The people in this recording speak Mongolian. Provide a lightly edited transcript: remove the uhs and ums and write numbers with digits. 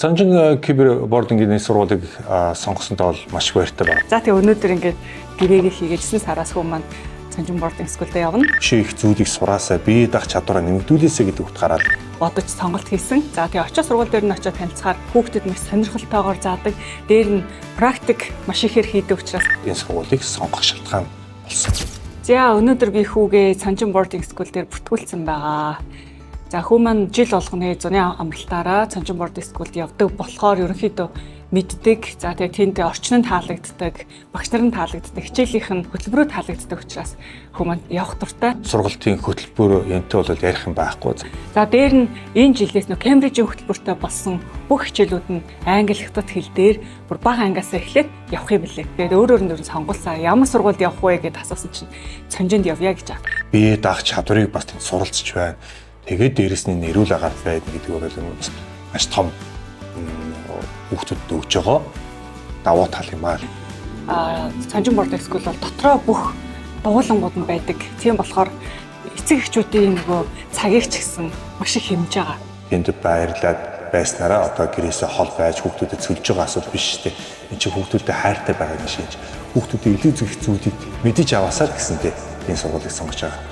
Санжин кибербордингийн сургуулийг сонгосонтой бол маш баяртай байна. За тэгээ өнөөдөр ингээд гэрээгээ хийгээд 9 сараас хүмүүс маань Санжин бординг скулдээ явна. Бишээ их зүйлийг сураасаа бие дах чадвараа нэмэгдүүлээсэ гэдэг утгаар гараад Бодож сонголт хийсэн. За тэгээ очиж сургууль дээр нь очиж танилцахаар хүүхдэд маш сонирхолтойгоор заадаг. Дээр нь практик маш ихээр хийдэг учраас энэ сургуулийг сонгох шалтгаан болсон. За өнөөдөр би хүүгээ Санжин бординг скул дээр бүртгүүлсэн байгаа. За хүү маань жил болгоны зуны амралтаараа Санжин бординг скулд явдаг болохоор ерөнхийдөө мэддэг. За тэгээ тэнд орчин нь таалагддаг, багш нарын таалагддаг, хичээлийнх нь хөтөлбөрөө таалагддаг учраас хүү маань явах дуртай. Сургалтын хөтөлбөр энэтэй бол ярих юм байхгүй. За дээр нь энэ жилээс нөө Кембрижийн хөтөлбөртэй болсон бүх хичээлүүд нь англи, хятад хэл дээр бүр бага ангиасаа эхлээд явах юм билээ. Тэгээд өөр өөр сонгуулсаа ямар сургуульд явах вэ гэдээ асуусан чинь Санжинд явъя гэж байгаа. Бие дах чадварыг бас тэнд суралцж байна. Тэгээд дээрэс нь нэрүүл агаар байна гэдэг бол маш том хүүхдүүдэд өгж байгаа давуу тал юм аа. Санжин бординг скул бол дотроо бүх дуулангууд нь байдаг. Тийм болохоор эцэг эхчүүдийн нөгөө цагийг ч гэсэн маш их хэмж байгаа. Тэнд баярлаад байснараа одоо гэрээсээ хол байж хүүхдүүдэд цөлж байгаа асуудал биш шүү дээ. Энд чинь хүүхдүүдэд хайртай байгааг шинж. Хүүхдүүдийн илүү зөв зүйлийг мэдэж аваасаар гэсэнтэй энэ сургуулийг сонгож байгаа.